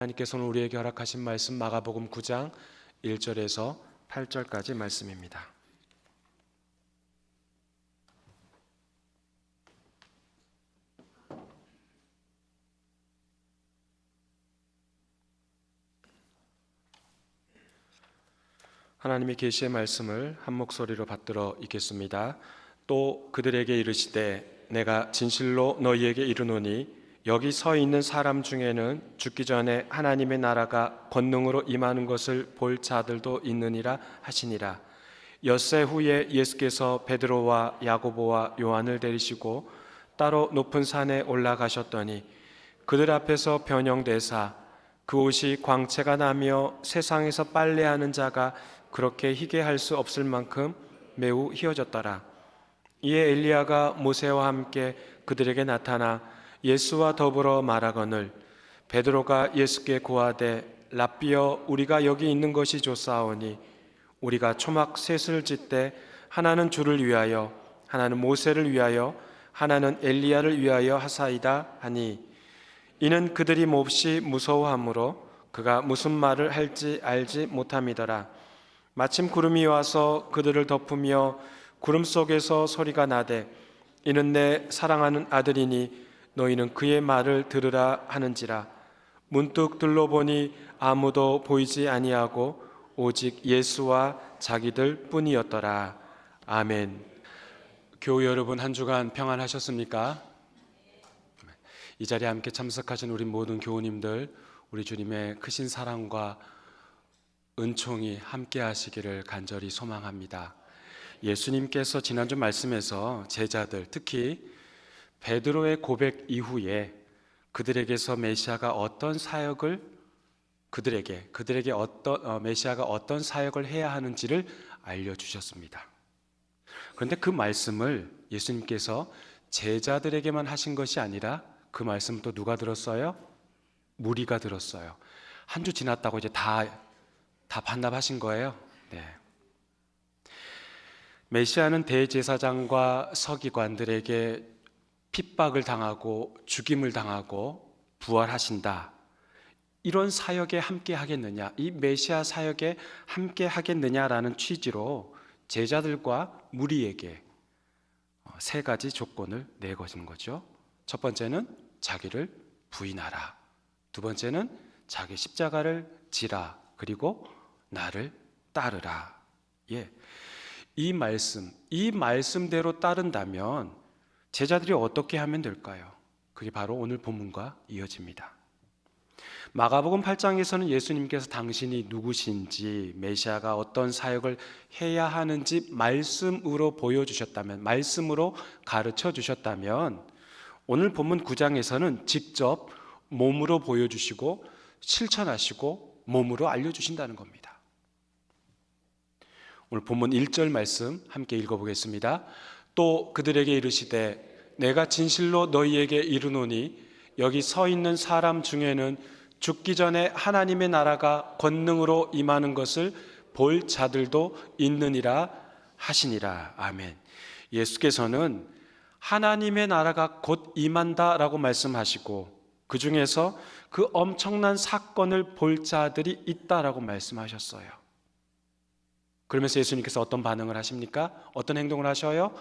하나님께서는 우리에게 허락하신 말씀 마가복음 9장 1절에서 8절까지 말씀입니다. 하나님의 계시의 말씀을 한 목소리로 받들어 읽겠습니다. 또 그들에게 이르시되 내가 진실로 너희에게 이르노니 여기 서 있는 사람 중에는 죽기 전에 하나님의 나라가 권능으로 임하는 것을 볼 자들도 있느니라 하시니라. 엿새 후에 예수께서 베드로와 야고보와 요한을 데리시고 따로 높은 산에 올라가셨더니 그들 앞에서 변형되사 그 옷이 광채가 나며 세상에서 빨래하는 자가 그렇게 희게 할 수 없을 만큼 매우 희어졌더라. 이에 엘리야가 모세와 함께 그들에게 나타나 예수와 더불어 말하거늘 베드로가 예수께 고하되 랍비여 우리가 여기 있는 것이 좋사오니 우리가 초막 셋을 짓되 하나는 주를 위하여 하나는 모세를 위하여 하나는 엘리야를 위하여 하사이다 하니 이는 그들이 몹시 무서워하므로 그가 무슨 말을 할지 알지 못함이더라. 마침 구름이 와서 그들을 덮으며 구름 속에서 소리가 나되 이는 내 사랑하는 아들이니 너희는 그의 말을 들으라 하는지라. 문득 둘러보니 아무도 보이지 아니하고 오직 예수와 자기들 뿐이었더라. 아멘. 교우 여러분, 한 주간 평안하셨습니까? 이 자리에 함께 참석하신 우리 모든 교우님들, 우리 주님의 크신 사랑과 은총이 함께 하시기를 간절히 소망합니다. 예수님께서 지난주 말씀에서 제자들, 특히 베드로의 고백 이후에 그들에게서 메시아가 어떤 사역을 메시아가 어떤 사역을 해야 하는지를 알려주셨습니다. 그런데 그 말씀을 예수님께서 제자들에게만 하신 것이 아니라 그 말씀을 또 누가 들었어요? 무리가 들었어요. 한 주 지났다고 이제 다 반납하신 거예요? 네. 메시아는 대제사장과 서기관들에게 핍박을 당하고 죽임을 당하고 부활하신다. 이런 사역에 함께 하겠느냐, 이 메시아 사역에 함께 하겠느냐라는 취지로 제자들과 무리에게 세 가지 조건을 내거신 거죠. 첫 번째는 자기를 부인하라. 두 번째는 자기 십자가를 지라. 그리고 나를 따르라. 이 말씀대로 따른다면 제자들이 어떻게 하면 될까요? 그게 바로 오늘 본문과 이어집니다. 마가복음 8장에서는 예수님께서 당신이 누구신지, 메시아가 어떤 사역을 해야 하는지 말씀으로 보여주셨다면, 말씀으로 가르쳐 주셨다면, 오늘 본문 9장에서는 직접 몸으로 보여주시고 실천하시고 몸으로 알려주신다는 겁니다. 오늘 본문 1절 말씀 함께 읽어보겠습니다. 또 그들에게 이르시되 내가 진실로 너희에게 이르노니 여기 서 있는 사람 중에는 죽기 전에 하나님의 나라가 권능으로 임하는 것을 볼 자들도 있느니라 하시니라. 아멘. 예수께서는 하나님의 나라가 곧 임한다라고 말씀하시고 그 중에서 그 엄청난 사건을 볼 자들이 있다라고 말씀하셨어요. 그러면서 예수님께서 어떤 반응을 하십니까? 어떤 행동을 하셔요?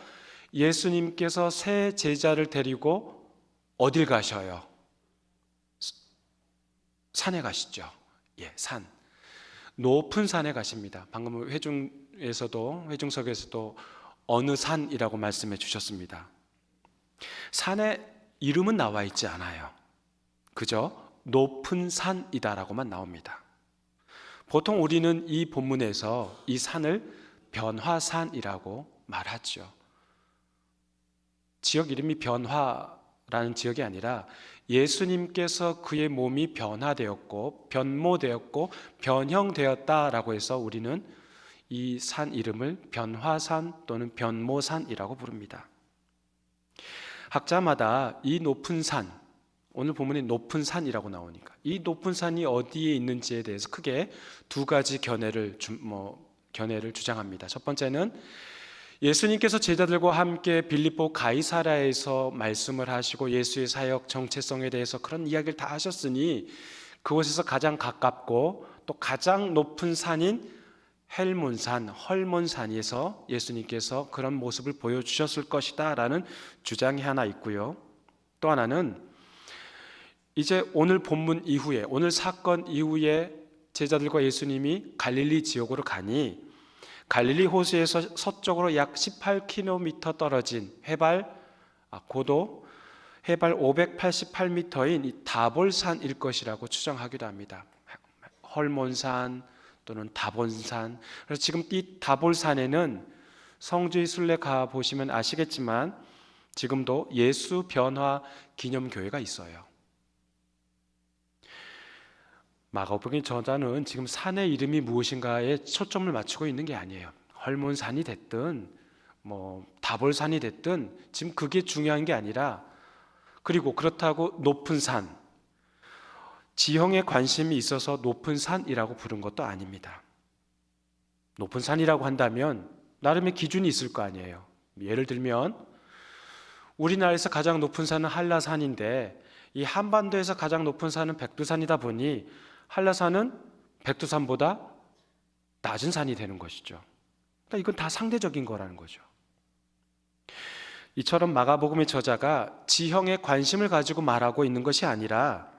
예수님께서 새 제자를 데리고 어딜 가셔요? 산에 가시죠. 산. 높은 산에 가십니다. 방금 회중석에서도 어느 산이라고 말씀해 주셨습니다. 산의 이름은 나와 있지 않아요. 그저 높은 산이다라고만 나옵니다. 보통 우리는 이 본문에서 이 산을 변화산이라고 말하죠. 지역 이름이 변화라는 지역이 아니라 예수님께서 그의 몸이 변화되었고 변모되었고 변형되었다라고 해서 우리는 이 산 이름을 변화산 또는 변모산이라고 부릅니다. 학자마다 이 높은 산, 오늘 본문에 높은 산이라고 나오니까 이 높은 산이 어디에 있는지에 대해서 크게 두 가지 견해를 주장합니다. 첫 번째는 예수님께서 제자들과 함께 빌립보 가이사랴에서 말씀을 하시고 예수의 사역 정체성에 대해서 그런 이야기를 다 하셨으니 그곳에서 가장 가깝고 또 가장 높은 산인 헬몬산, 헐몬산에서 예수님께서 그런 모습을 보여주셨을 것이다 라는 주장이 하나 있고요. 또 하나는 이제 오늘 본문 이후에, 오늘 사건 이후에 제자들과 예수님이 갈릴리 지역으로 가니 갈릴리 호수에서 서쪽으로 약 18km 떨어진 고도 해발 588m인 이 다볼산일 것이라고 추정하기도 합니다. 헐몬산 또는 다본산. 그래서 지금 이 다볼산에는 성주의 순례 가 보시면 아시겠지만 지금도 예수 변화 기념교회가 있어요. 마가복음 저자는 지금 산의 이름이 무엇인가에 초점을 맞추고 있는 게 아니에요. 헐몬산이 됐든 다볼산이 됐든 지금 그게 중요한 게 아니라, 그리고 그렇다고 높은 산, 지형에 관심이 있어서 높은 산이라고 부른 것도 아닙니다. 높은 산이라고 한다면 나름의 기준이 있을 거 아니에요. 예를 들면 우리나라에서 가장 높은 산은 한라산인데 이 한반도에서 가장 높은 산은 백두산이다 보니 한라산은 백두산보다 낮은 산이 되는 것이죠. 그러니까 이건 다 상대적인 거라는 거죠. 이처럼 마가복음의 저자가 지형에 관심을 가지고 말하고 있는 것이 아니라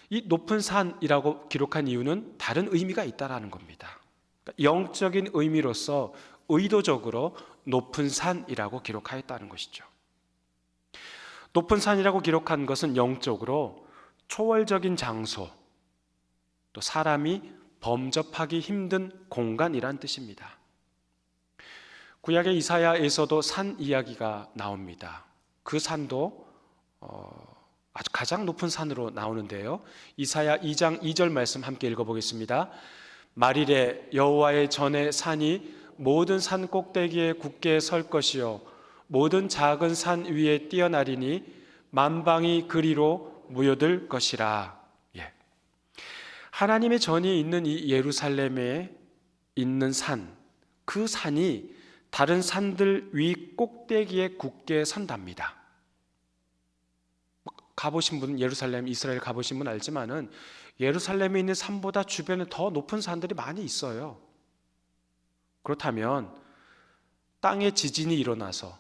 이 높은 산이라고 기록한 이유는 다른 의미가 있다라는 겁니다. 그러니까 영적인 의미로서 의도적으로 높은 산이라고 기록하였다는 것이죠. 높은 산이라고 기록한 것은 영적으로 초월적인 장소, 또 사람이 범접하기 힘든 공간이란 뜻입니다. 구약의 이사야에서도 산 이야기가 나옵니다. 그 산도 아주 가장 높은 산으로 나오는데요. 이사야 2장 2절 말씀 함께 읽어보겠습니다. 말일에 여호와의 전에 산이 모든 산 꼭대기에 굳게 설 것이요 모든 작은 산 위에 뛰어나리니 만방이 그리로 모여들 것이라. 하나님의 전이 있는 이 예루살렘에 있는 산, 그 산이 다른 산들 위 꼭대기에 굳게 선답니다. 가보신 분, 예루살렘, 이스라엘 가보신 분 알지만은 예루살렘에 있는 산보다 주변에 더 높은 산들이 많이 있어요. 그렇다면 땅에 지진이 일어나서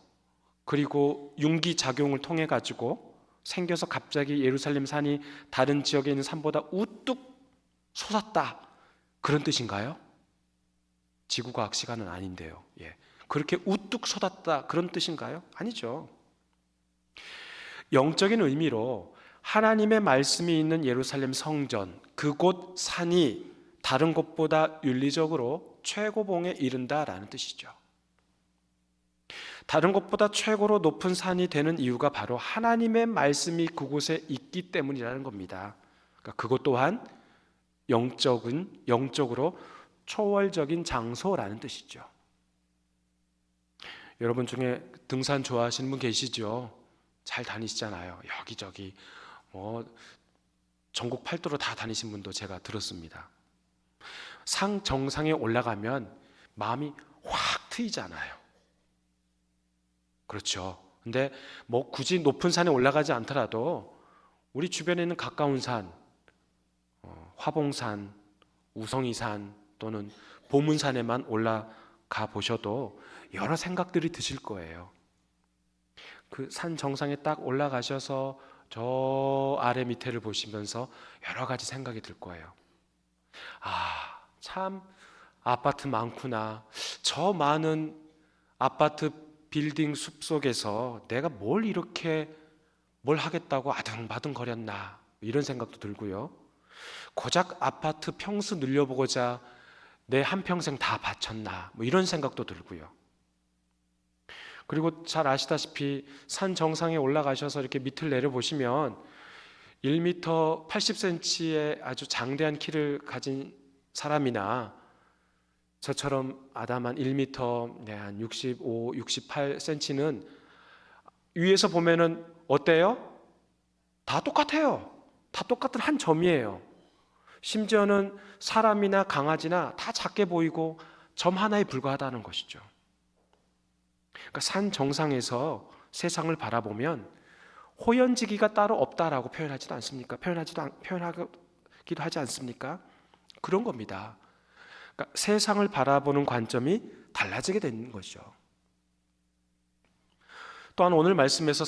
그리고 융기 작용을 통해 가지고 생겨서 갑자기 예루살렘 산이 다른 지역에 있는 산보다 우뚝 솟았다, 그런 뜻인가요? 지구과학 시간은 아닌데요. 그렇게 우뚝 솟았다, 그런 뜻인가요? 아니죠. 영적인 의미로 하나님의 말씀이 있는 예루살렘 성전, 그곳 산이 다른 곳보다 윤리적으로 최고봉에 이른다라는 뜻이죠. 다른 곳보다 최고로 높은 산이 되는 이유가 바로 하나님의 말씀이 그곳에 있기 때문이라는 겁니다. 그러니까 그것 또한 영적으로 초월적인 장소라는 뜻이죠. 여러분 중에 등산 좋아하시는 분 계시죠? 잘 다니시잖아요. 여기저기 전국 팔도로 다 다니신 분도 제가 들었습니다. 산 정상에 올라가면 마음이 확 트이잖아요. 그렇죠. 근데 굳이 높은 산에 올라가지 않더라도 우리 주변에 있는 가까운 산, 화봉산, 우성이산 또는 보문산에만 올라가 보셔도 여러 생각들이 드실 거예요. 그 산 정상에 딱 올라가셔서 저 아래 밑에를 보시면서 여러 가지 생각이 들 거예요. 참 아파트 많구나. 저 많은 아파트 빌딩 숲속에서 내가 뭘 하겠다고 아등바등 거렸나, 이런 생각도 들고요. 고작 아파트 평수 늘려보고자 내 한평생 다 바쳤나, 이런 생각도 들고요. 그리고 잘 아시다시피 산 정상에 올라가셔서 이렇게 밑을 내려보시면 1m 80cm의 아주 장대한 키를 가진 사람이나 저처럼 아담한 1m 한 65, 68cm는 위에서 보면은 어때요? 다 똑같아요. 다 똑같은 한 점이에요. 심지어는 사람이나 강아지나 다 작게 보이고 점 하나에 불과하다는 것이죠. 그러니까 산 정상에서 세상을 바라보면 호연지기가 따로 없다라고 표현하지도 않습니까? 표현하기 하기도 하지 않습니까? 그런 겁니다. 그러니까 세상을 바라보는 관점이 달라지게 되는 것이죠. 또한 오늘 말씀에서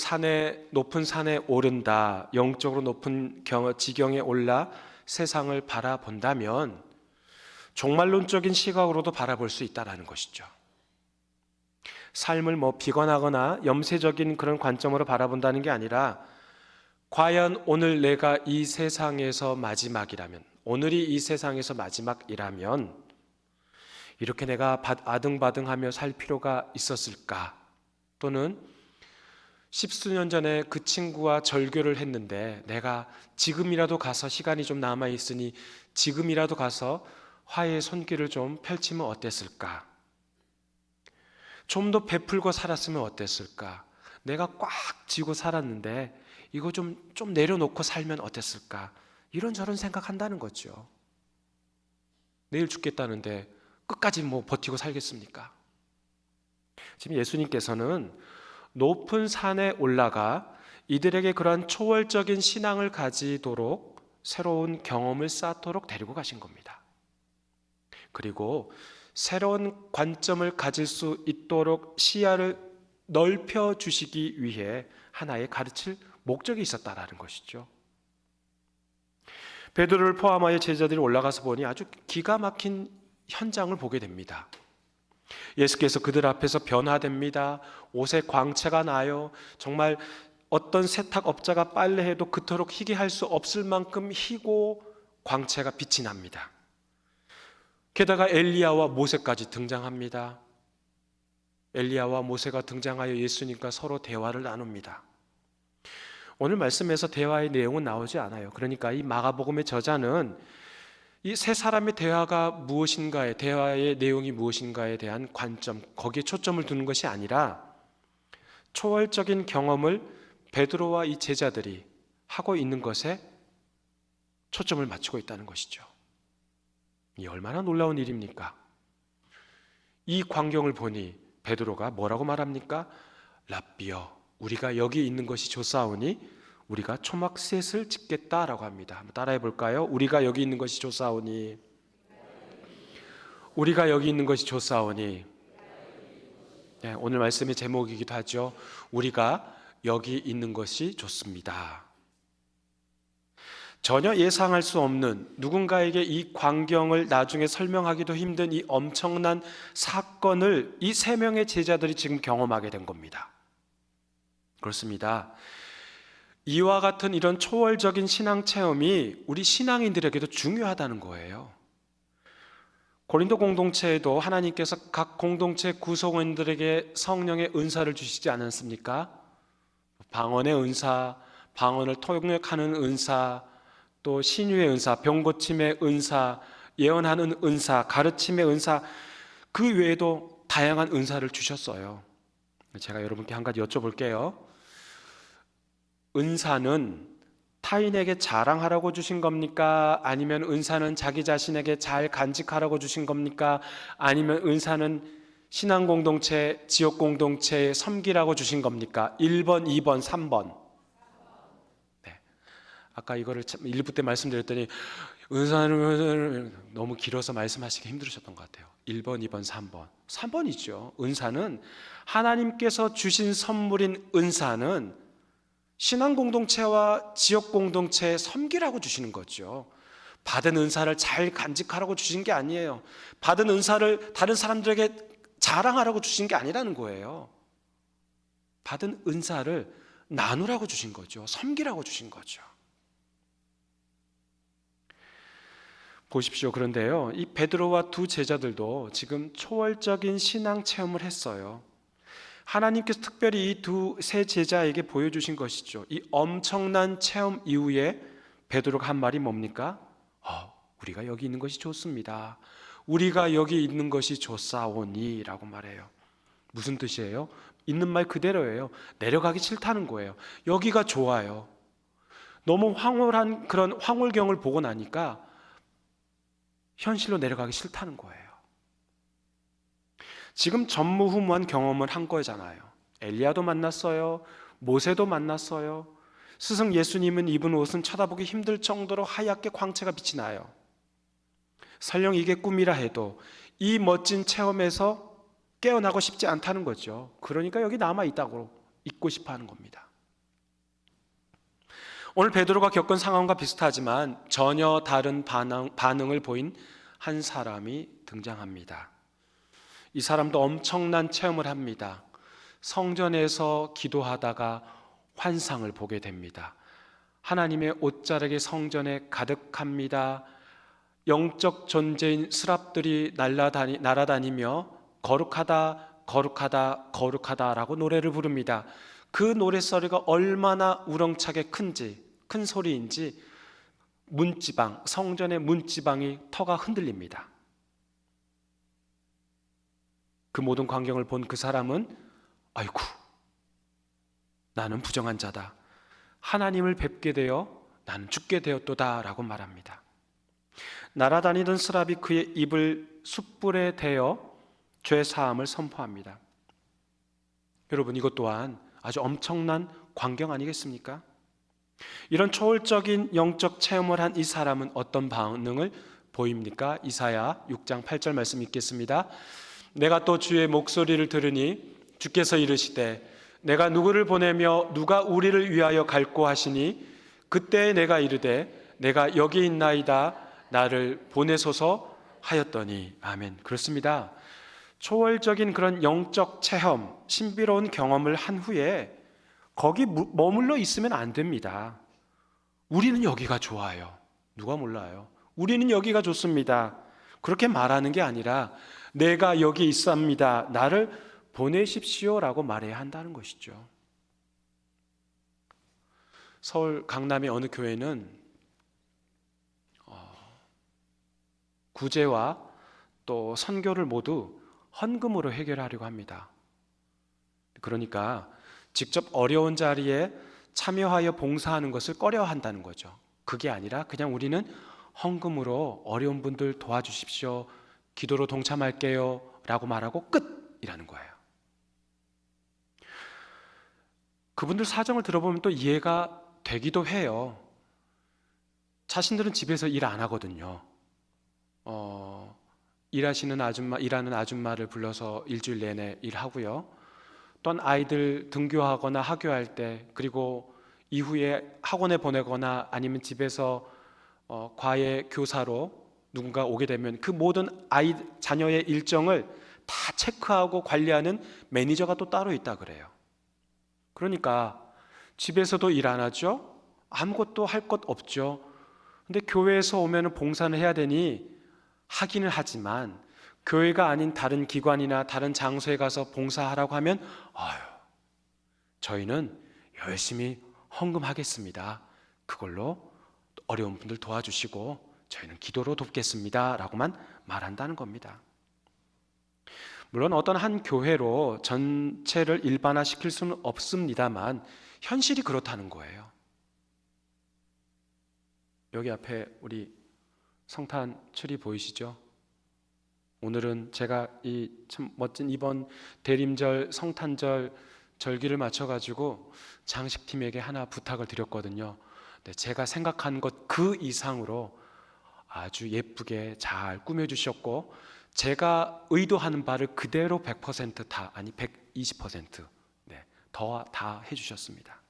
높은 산에 오른다, 영적으로 높은 지경에 올라 세상을 바라본다면 종말론적인 시각으로도 바라볼 수 있다는 것이죠. 삶을 비관하거나 염세적인 그런 관점으로 바라본다는 게 아니라 과연 오늘 내가 이 세상에서 마지막이라면, 오늘이 이 세상에서 마지막이라면 이렇게 내가 아등바등하며 살 필요가 있었을까? 또는 십수년 전에 그 친구와 절교를 했는데 내가 지금이라도 가서, 시간이 좀 남아있으니 지금이라도 가서 화해의 손길을 좀 펼치면 어땠을까? 좀 더 베풀고 살았으면 어땠을까? 내가 꽉 쥐고 살았는데 이거 좀 내려놓고 살면 어땠을까? 이런저런 생각한다는 거죠. 내일 죽겠다는데 끝까지 버티고 살겠습니까? 지금 예수님께서는 높은 산에 올라가 이들에게 그러한 초월적인 신앙을 가지도록 새로운 경험을 쌓도록 데리고 가신 겁니다. 그리고 새로운 관점을 가질 수 있도록 시야를 넓혀 주시기 위해 하나의 가르칠 목적이 있었다라는 것이죠. 베드로를 포함하여 제자들이 올라가서 보니 아주 기가 막힌 현장을 보게 됩니다. 예수께서 그들 앞에서 변화됩니다. 옷에 광채가 나요. 정말 어떤 세탁업자가 빨래해도 그토록 희게 할 수 없을 만큼 희고 광채가 빛이 납니다. 게다가 엘리야와 모세까지 등장합니다. 엘리야와 모세가 등장하여 예수님과 서로 대화를 나눕니다. 오늘 말씀에서 대화의 내용은 나오지 않아요. 그러니까 이 마가복음의 저자는 이 세 사람의 대화가 무엇인가에, 대화의 내용이 무엇인가에 대한 관점, 거기에 초점을 두는 것이 아니라 초월적인 경험을 베드로와 이 제자들이 하고 있는 것에 초점을 맞추고 있다는 것이죠. 이 얼마나 놀라운 일입니까? 이 광경을 보니 베드로가 뭐라고 말합니까? 랍비여, 우리가 여기 있는 것이 좋사오니 우리가 초막셋을 짓겠다라고 합니다. 한번 따라해 볼까요? 우리가 여기 있는 것이 좋사오니, 우리가 여기 있는 것이 좋사오니. 네, 오늘 말씀의 제목이기도 하죠. 우리가 여기 있는 것이 좋습니다. 전혀 예상할 수 없는, 누군가에게 이 광경을 나중에 설명하기도 힘든 이 엄청난 사건을 이 세 명의 제자들이 지금 경험하게 된 겁니다. 그렇습니다. 이와 같은 이런 초월적인 신앙 체험이 우리 신앙인들에게도 중요하다는 거예요. 고린도 공동체에도 하나님께서 각 공동체 구성원들에게 성령의 은사를 주시지 않았습니까? 방언의 은사, 방언을 통역하는 은사, 또 신유의 은사, 병 고침의 은사, 예언하는 은사, 가르침의 은사, 그 외에도 다양한 은사를 주셨어요. 제가 여러분께 한 가지 여쭤볼게요. 은사는 타인에게 자랑하라고 주신 겁니까? 아니면 은사는 자기 자신에게 잘 간직하라고 주신 겁니까? 아니면 은사는 신앙 공동체, 지역 공동체에 섬기라고 주신 겁니까? 1번, 2번, 3번. 네. 아까 이거를 1부 때 말씀드렸더니 은사는 너무 길어서 말씀하시기 힘들으셨던 것 같아요. 1번, 2번, 3번. 3번이죠. 은사는 하나님께서 주신 선물인 은사는 신앙 공동체와 지역 공동체에 섬기라고 주시는 거죠. 받은 은사를 잘 간직하라고 주신 게 아니에요. 받은 은사를 다른 사람들에게 자랑하라고 주신 게 아니라는 거예요. 받은 은사를 나누라고 주신 거죠. 섬기라고 주신 거죠. 보십시오. 그런데요, 이 베드로와 두 제자들도 지금 초월적인 신앙 체험을 했어요. 하나님께서 특별히 이 세 제자에게 보여주신 것이죠. 이 엄청난 체험 이후에 베드로가 한 말이 뭡니까? 우리가 여기 있는 것이 좋습니다. 우리가 여기 있는 것이 좋사오니 라고 말해요. 무슨 뜻이에요? 있는 말 그대로예요. 내려가기 싫다는 거예요. 여기가 좋아요. 너무 황홀한 그런 황홀경을 보고 나니까 현실로 내려가기 싫다는 거예요. 지금 전무후무한 경험을 한 거잖아요. 엘리야도 만났어요. 모세도 만났어요. 스승 예수님은 입은 옷은 쳐다보기 힘들 정도로 하얗게 광채가 빛이 나요. 설령 이게 꿈이라 해도 이 멋진 체험에서 깨어나고 싶지 않다는 거죠. 그러니까 여기 남아있다고 있고 싶어 하는 겁니다. 오늘 베드로가 겪은 상황과 비슷하지만 전혀 다른 반응을 보인 한 사람이 등장합니다. 이 사람도 엄청난 체험을 합니다. 성전에서 기도하다가 환상을 보게 됩니다. 하나님의 옷자락이 성전에 가득합니다. 영적 존재인 스랍들이 날아다니며 거룩하다 거룩하다 거룩하다라고 노래를 부릅니다. 그 노랫소리가 얼마나 우렁차게 큰 소리인지 성전의 문지방이 터가 흔들립니다. 그 모든 광경을 본 그 사람은 아이고, 나는 부정한 자다. 하나님을 뵙게 되어 나는 죽게 되었도다 라고 말합니다. 날아다니던 스랍이 그의 입을 숯불에 대어 죄 사함을 선포합니다. 여러분, 이것 또한 아주 엄청난 광경 아니겠습니까? 이런 초월적인 영적 체험을 한 이 사람은 어떤 반응을 보입니까? 이사야 6장 8절 말씀 읽겠습니다. 내가 또 주의 목소리를 들으니 주께서 이르시되 내가 누구를 보내며 누가 우리를 위하여 갈고 하시니 그때 내가 이르되 내가 여기 있나이다 나를 보내소서 하였더니. 아멘. 그렇습니다. 초월적인 그런 영적 체험, 신비로운 경험을 한 후에 거기 머물러 있으면 안 됩니다. 우리는 여기가 좋아요. 누가 몰라요? 우리는 여기가 좋습니다. 그렇게 말하는 게 아니라 내가 여기 있습니다. 나를 보내십시오라고 말해야 한다는 것이죠. 서울 강남의 어느 교회는 구제와 또 선교를 모두 헌금으로 해결하려고 합니다. 그러니까 직접 어려운 자리에 참여하여 봉사하는 것을 꺼려한다는 거죠. 그게 아니라 그냥 우리는 헌금으로 어려운 분들 도와주십시오, 기도로 동참할게요 라고 말하고 끝이라는 거예요. 그분들 사정을 들어보면 또 이해가 되기도 해요. 자신들은 집에서 일 안 하거든요. 일하는 아줌마를 불러서 일주일 내내 일하고요. 또한 아이들 등교하거나 학교할 때, 그리고 이후에 학원에 보내거나 아니면 집에서 과외 교사로 누군가 오게 되면 그 모든 자녀의 일정을 다 체크하고 관리하는 매니저가 또 따로 있다 그래요. 그러니까 집에서도 일 안 하죠. 아무것도 할 것 없죠. 근데 교회에서 오면 봉사는 해야 되니 하기는 하지만 교회가 아닌 다른 기관이나 다른 장소에 가서 봉사하라고 하면 저희는 열심히 헌금하겠습니다. 그걸로 어려운 분들 도와주시고 저희는 기도로 돕겠습니다 라고만 말한다는 겁니다. 물론 어떤 한 교회로 전체를 일반화시킬 수는 없습니다만 현실이 그렇다는 거예요. 여기 앞에 우리 성탄 트리 보이시죠? 오늘은 제가 이 참 멋진 이번 대림절 성탄절 절기를 맞춰가지고 장식팀에게 하나 부탁을 드렸거든요. 네, 제가 생각한 것 그 이상으로 아주 예쁘게 잘 꾸며주셨고 제가 의도하는 바를 그대로 100% 다, 아니 120% 네, 더 다 해주셨습니다.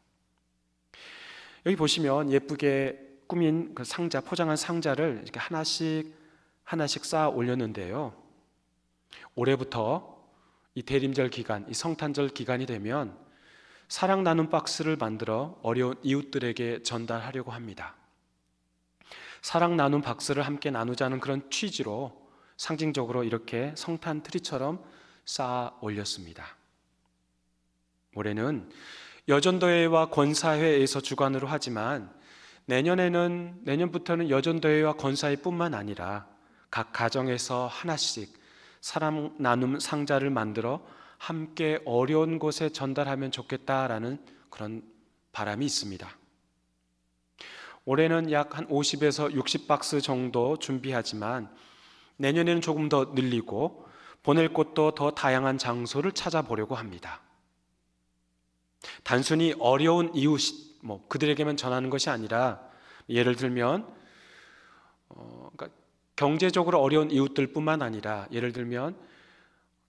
여기 보시면 예쁘게 꾸민 그 상자, 포장한 상자를 이렇게 하나씩 쌓아 올렸는데요. 올해부터 이 대림절 기간, 이 성탄절 기간이 되면 사랑 나눔 박스를 만들어 어려운 이웃들에게 전달하려고 합니다. 사랑 나눔 박스를 함께 나누자는 그런 취지로 상징적으로 이렇게 성탄 트리처럼 쌓아 올렸습니다. 올해는 여전도회와 권사회에서 주관으로 하지만 내년부터는 여전도회와 권사회뿐만 아니라 각 가정에서 하나씩 사랑 나눔 상자를 만들어 함께 어려운 곳에 전달하면 좋겠다라는 그런 바람이 있습니다. 올해는 약 한 50에서 60박스 정도 준비하지만 내년에는 조금 더 늘리고 보낼 곳도 더 다양한 장소를 찾아보려고 합니다. 단순히 어려운 이웃 그들에게만 전하는 것이 아니라, 예를 들면 그러니까 경제적으로 어려운 이웃들뿐만 아니라, 예를 들면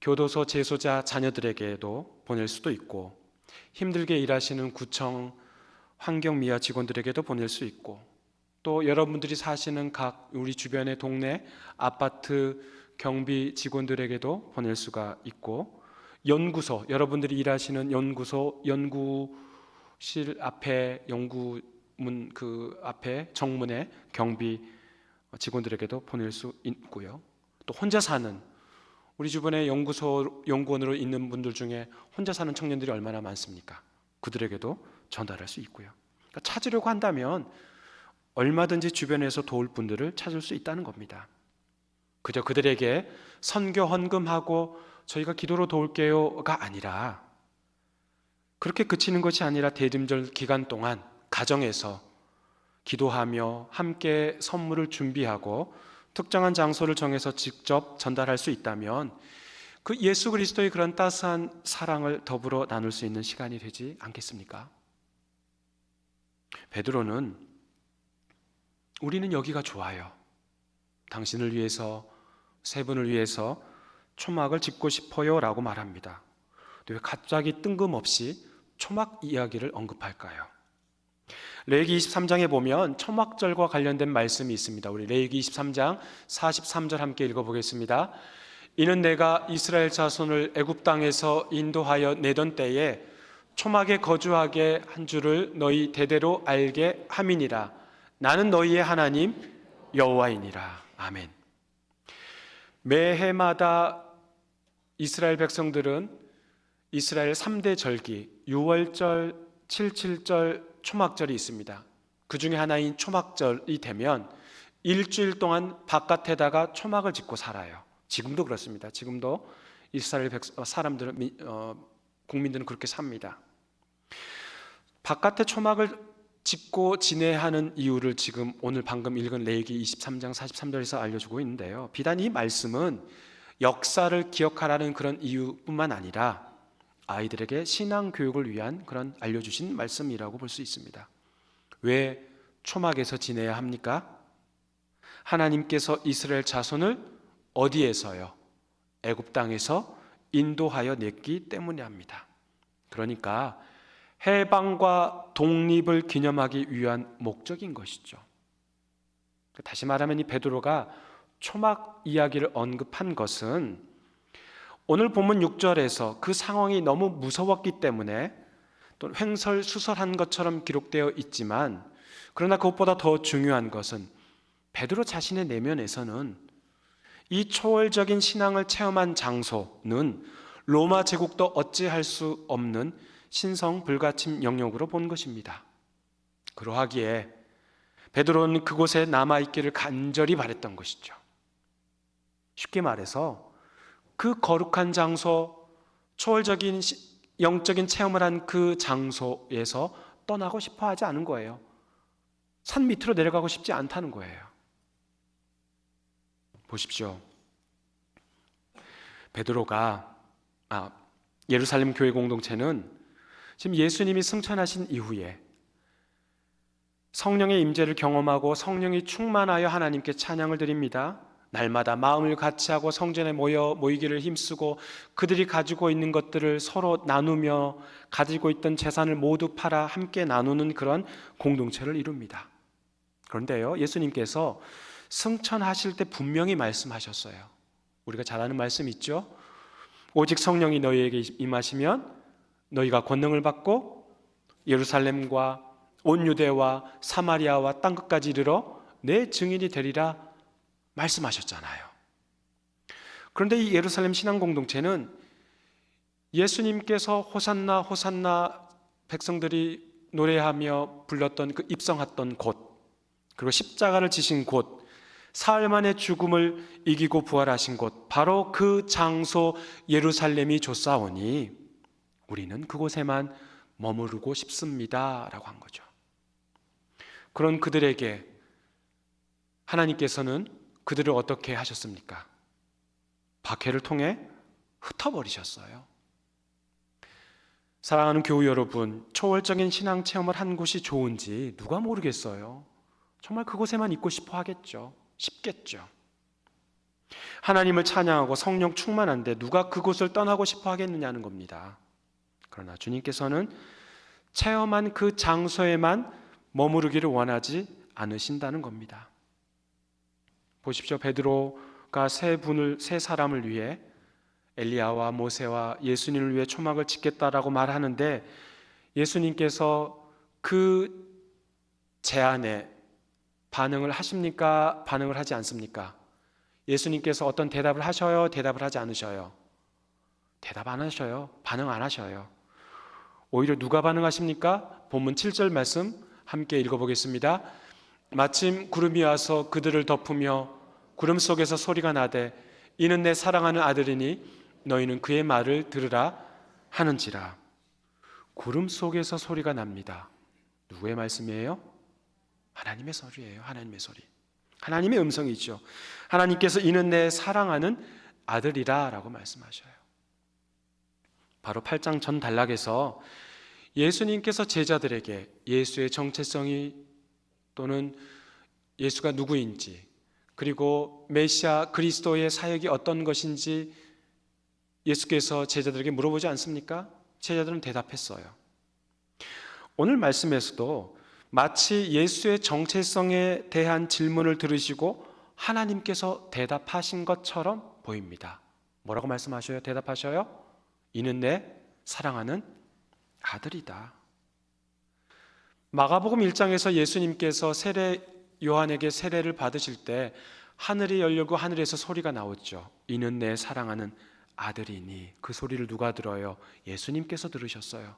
교도소 재소자 자녀들에게도 보낼 수도 있고, 힘들게 일하시는 구청 환경미화 직원들에게도 보낼 수 있고, 또 여러분들이 사시는 각 우리 주변의 동네 아파트 경비 직원들에게도 보낼 수가 있고, 연구소, 여러분들이 일하시는 연구소 연구실 앞에 연구문 그 앞에 정문에 경비 직원들에게도 보낼 수 있고요. 또 혼자 사는, 우리 주변에 연구원으로 있는 분들 중에 혼자 사는 청년들이 얼마나 많습니까? 그들에게도 전달할 수 있고요. 그러니까 찾으려고 한다면 얼마든지 주변에서 도울 분들을 찾을 수 있다는 겁니다. 그저 그들에게 선교 헌금하고 저희가 기도로 도울게요가 아니라, 그렇게 그치는 것이 아니라 대림절 기간 동안 가정에서 기도하며 함께 선물을 준비하고 특정한 장소를 정해서 직접 전달할 수 있다면, 그 예수 그리스도의 그런 따스한 사랑을 더불어 나눌 수 있는 시간이 되지 않겠습니까? 베드로는 우리는 여기가 좋아요, 당신을 위해서, 세 분을 위해서 초막을 짓고 싶어요 라고 말합니다. 왜 갑자기 뜬금없이 초막 이야기를 언급할까요? 레위기 23장에 보면 초막절과 관련된 말씀이 있습니다. 우리 레위기 23장 43절 함께 읽어보겠습니다. 이는 내가 이스라엘 자손을 애굽 땅에서 인도하여 내던 때에 초막에 거주하게 한 줄을 너희 대대로 알게 함이니라. 나는 너희의 하나님 여호와이니라. 아멘. 매해마다 이스라엘 백성들은 이스라엘 3대 절기, 6월절, 77절, 초막절이 있습니다. 그 중에 하나인 초막절이 되면 일주일 동안 바깥에다가 초막을 짓고 살아요. 지금도 그렇습니다. 지금도 이스라엘 사람들은, 국민들은 그렇게 삽니다. 바깥에 초막을 짓고 지내하는 이유를 지금 오늘 방금 읽은 레위기 23장 43절에서 알려주고 있는데요. 비단 이 말씀은 역사를 기억하라는 그런 이유뿐만 아니라 아이들에게 신앙 교육을 위한 그런 알려주신 말씀이라고 볼 수 있습니다. 왜 초막에서 지내야 합니까? 하나님께서 이스라엘 자손을 어디에서요? 애굽 땅에서 인도하여 냈기 때문에 합니다. 그러니까 해방과 독립을 기념하기 위한 목적인 것이죠. 다시 말하면 이 베드로가 초막 이야기를 언급한 것은 오늘 본문 6절에서 그 상황이 너무 무서웠기 때문에, 또 횡설수설한 것처럼 기록되어 있지만, 그러나 그것보다 더 중요한 것은 베드로 자신의 내면에서는 이 초월적인 신앙을 체험한 장소는 로마 제국도 어찌할 수 없는 신성 불가침 영역으로 본 것입니다. 그러하기에 베드로는 그곳에 남아있기를 간절히 바랬던 것이죠. 쉽게 말해서 그 거룩한 장소, 초월적인 영적인 체험을 한 그 장소에서 떠나고 싶어 하지 않은 거예요. 산 밑으로 내려가고 싶지 않다는 거예요. 보십시오. 베드로가 예루살렘 교회 공동체는 지금 예수님이 승천하신 이후에 성령의 임재를 경험하고 성령이 충만하여 하나님께 찬양을 드립니다. 날마다 마음을 같이하고 성전에 모이기를 힘쓰고 그들이 가지고 있는 것들을 서로 나누며 가지고 있던 재산을 모두 팔아 함께 나누는 그런 공동체를 이룹니다. 그런데요, 예수님께서 승천하실 때 분명히 말씀하셨어요. 우리가 잘 아는 말씀 있죠? 오직 성령이 너희에게 임하시면 너희가 권능을 받고 예루살렘과 온 유대와 사마리아와 땅끝까지 이르러 내 증인이 되리라 말씀하셨잖아요. 그런데 이 예루살렘 신앙공동체는 예수님께서 호산나 호산나 백성들이 노래하며 불렀던 그 입성했던 곳, 그리고 십자가를 지신 곳, 사흘 만에 죽음을 이기고 부활하신 곳, 바로 그 장소 예루살렘이 좋사오니 우리는 그곳에만 머무르고 싶습니다 라고 한 거죠. 그런 그들에게 하나님께서는 그들을 어떻게 하셨습니까? 박해를 통해 흩어버리셨어요. 사랑하는 교우 여러분, 초월적인 신앙 체험을 한 곳이 좋은지 누가 모르겠어요. 정말 그곳에만 있고 싶어 하겠죠. 싶겠죠. 하나님을 찬양하고 성령 충만한데 누가 그곳을 떠나고 싶어 하겠느냐는 겁니다. 그러나 주님께서는 체험한 그 장소에만 머무르기를 원하지 않으신다는 겁니다. 보십시오. 베드로가 세 사람을 위해 엘리야와 모세와 예수님을 위해 초막을 짓겠다라고 말하는데 예수님께서 그 제안에 반응을 하십니까? 반응을 하지 않습니까? 예수님께서 어떤 대답을 하셔요? 대답을 하지 않으셔요? 대답 안 하셔요. 반응 안 하셔요. 오히려 누가 반응하십니까? 본문 7절 말씀 함께 읽어보겠습니다. 마침 구름이 와서 그들을 덮으며 구름 속에서 소리가 나되 이는 내 사랑하는 아들이니 너희는 그의 말을 들으라 하는지라. 구름 속에서 소리가 납니다. 누구의 말씀이에요? 하나님의 소리예요. 하나님의 소리. 하나님의 음성이죠. 하나님께서 이는 내 사랑하는 아들이라 라고 말씀하셔요. 바로 8장 전 단락에서 예수님께서 제자들에게 예수의 정체성이 또는 예수가 누구인지 그리고 메시아 그리스도의 사역이 어떤 것인지 예수께서 제자들에게 물어보지 않습니까? 제자들은 대답했어요. 오늘 말씀에서도 마치 예수의 정체성에 대한 질문을 들으시고 하나님께서 대답하신 것처럼 보입니다. 뭐라고 말씀하셔요? 대답하셔요? 이는 내 사랑하는 아들이다. 마가복음 1장에서 예수님께서 요한에게 세례를 받으실 때 하늘이 열리고 하늘에서 소리가 나왔죠. 이는 내 사랑하는 아들이니. 그 소리를 누가 들어요? 예수님께서 들으셨어요.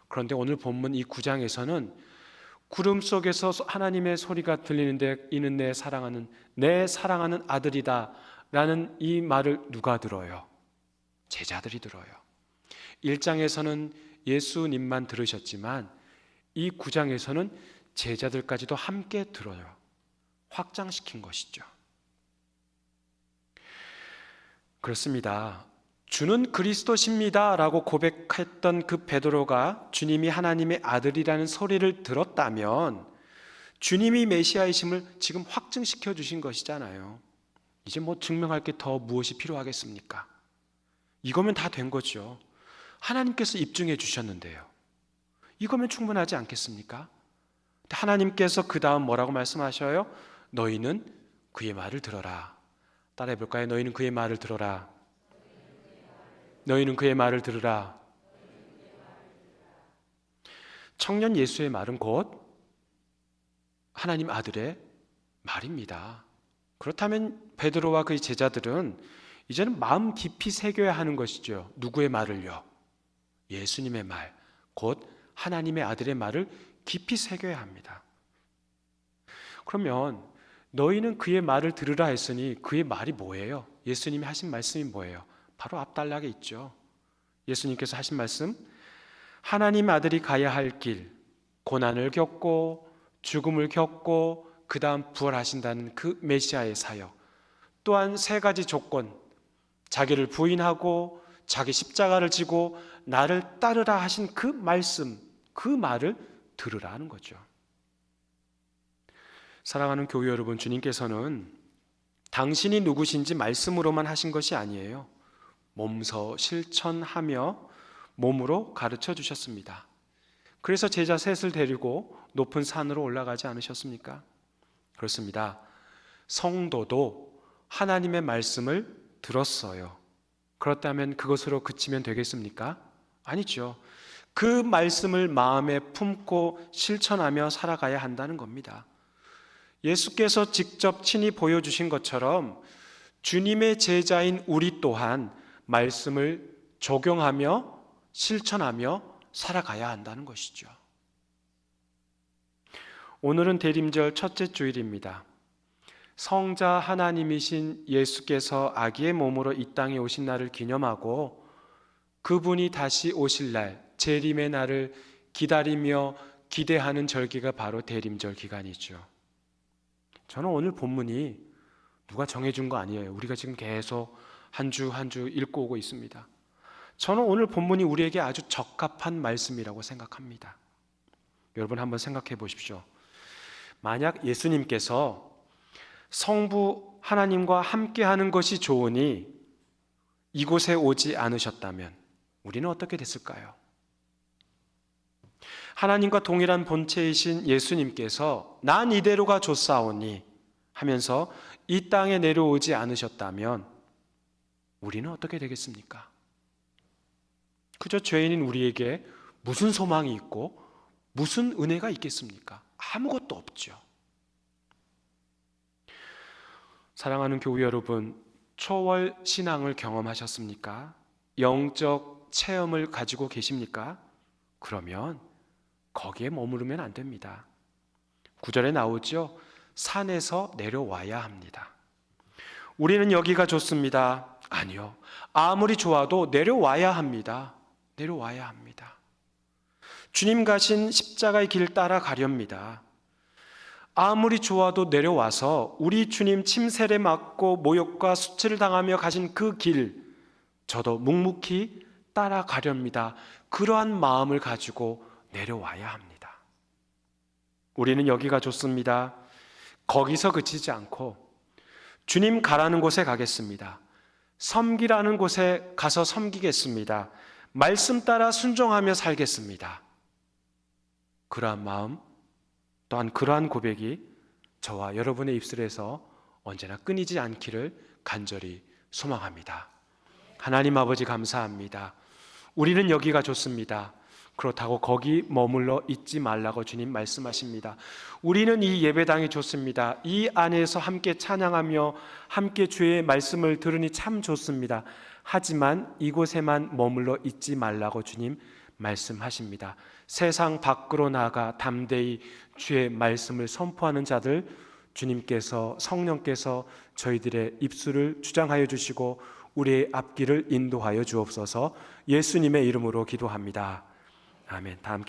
그런데 오늘 본문 이 9장에서는 구름 속에서 하나님의 소리가 들리는데 이는 내 사랑하는 아들이다 라는 이 말을 누가 들어요? 제자들이 들어요. 1장에서는 예수님만 들으셨지만 이 9장에서는 제자들까지도 함께 들어요. 확장시킨 것이죠. 그렇습니다. 주는 그리스도십니다 라고 고백했던 그 베드로가 주님이 하나님의 아들이라는 소리를 들었다면 주님이 메시아이심을 지금 확증시켜 주신 것이잖아요. 이제 뭐 증명할 게 더 무엇이 필요하겠습니까? 이거면 다 된 거죠. 하나님께서 입증해 주셨는데요. 이거면 충분하지 않겠습니까? 하나님께서 그 다음 뭐라고 말씀하셔요? 너희는 그의 말을 들어라. 따라해 볼까요? 너희는 그의 말을 들어라. 너희는 그의 말을 들으라. 청년 예수의 말은 곧 하나님 아들의 말입니다. 그렇다면 베드로와 그의 제자들은 이제는 마음 깊이 새겨야 하는 것이죠. 누구의 말을요? 예수님의 말, 곧 하나님의 아들의 말을 깊이 새겨야 합니다. 그러면 너희는 그의 말을 들으라 했으니 그의 말이 뭐예요? 예수님이 하신 말씀이 뭐예요? 바로 앞단락에 있죠. 예수님께서 하신 말씀, 하나님 아들이 가야 할 길, 고난을 겪고 죽음을 겪고 그 다음 부활하신다는 그 메시아의 사역, 또한 세 가지 조건, 자기를 부인하고 자기 십자가를 지고 나를 따르라 하신 그 말씀, 그 말을 들으라 하는 거죠. 사랑하는 교회 여러분, 주님께서는 당신이 누구신지 말씀으로만 하신 것이 아니에요. 몸소 실천하며 몸으로 가르쳐 주셨습니다. 그래서 제자 셋을 데리고 높은 산으로 올라가지 않으셨습니까? 그렇습니다. 성도도 하나님의 말씀을 들었어요. 그렇다면 그것으로 그치면 되겠습니까? 아니죠. 그 말씀을 마음에 품고 실천하며 살아가야 한다는 겁니다. 예수께서 직접 친히 보여주신 것처럼 주님의 제자인 우리 또한 말씀을 적용하며 실천하며 살아가야 한다는 것이죠. 오늘은 대림절 첫째 주일입니다. 성자 하나님이신 예수께서 아기의 몸으로 이 땅에 오신 날을 기념하고 그분이 다시 오실 날, 재림의 날을 기다리며 기대하는 절기가 바로 대림절 기간이죠. 저는 오늘 본문이 누가 정해준 거 아니에요. 우리가 지금 계속 한 주 한 주 읽고 오고 있습니다. 저는 오늘 본문이 우리에게 아주 적합한 말씀이라고 생각합니다. 여러분 한번 생각해 보십시오. 만약 예수님께서 성부 하나님과 함께하는 것이 좋으니 이곳에 오지 않으셨다면 우리는 어떻게 됐을까요? 하나님과 동일한 본체이신 예수님께서 난 이대로가 좋사오니 하면서 이 땅에 내려오지 않으셨다면 우리는 어떻게 되겠습니까? 그저 죄인인 우리에게 무슨 소망이 있고 무슨 은혜가 있겠습니까? 아무것도 없죠. 사랑하는 교우 여러분, 초월 신앙을 경험하셨습니까? 영적 체험을 가지고 계십니까? 그러면 거기에 머무르면 안 됩니다. 9절에 나오죠. 산에서 내려와야 합니다. 우리는 여기가 좋습니다. 아니요. 아무리 좋아도 내려와야 합니다. 내려와야 합니다. 주님 가신 십자가의 길 따라가렵니다. 아무리 좋아도 내려와서 우리 주님 침세례 맞고 모욕과 수치를 당하며 가신 그 길, 저도 묵묵히 따라가렵니다. 그러한 마음을 가지고 내려와야 합니다. 우리는 여기가 좋습니다. 거기서 그치지 않고 주님 가라는 곳에 가겠습니다. 섬기라는 곳에 가서 섬기겠습니다. 말씀 따라 순종하며 살겠습니다. 그러한 마음, 또한 그러한 고백이 저와 여러분의 입술에서 언제나 끊이지 않기를 간절히 소망합니다. 하나님 아버지 감사합니다. 우리는 여기가 좋습니다. 그렇다고 거기 머물러 있지 말라고 주님 말씀하십니다. 우리는 이 예배당이 좋습니다. 이 안에서 함께 찬양하며 함께 주의 말씀을 들으니 참 좋습니다. 하지만 이곳에만 머물러 있지 말라고 주님 말씀하십니다. 세상 밖으로 나가 담대히 주의 말씀을 선포하는 자들, 주님께서 성령께서 저희들의 입술을 주장하여 주시고 우리의 앞길을 인도하여 주옵소서. 예수님의 이름으로 기도합니다. 아멘. 다 함께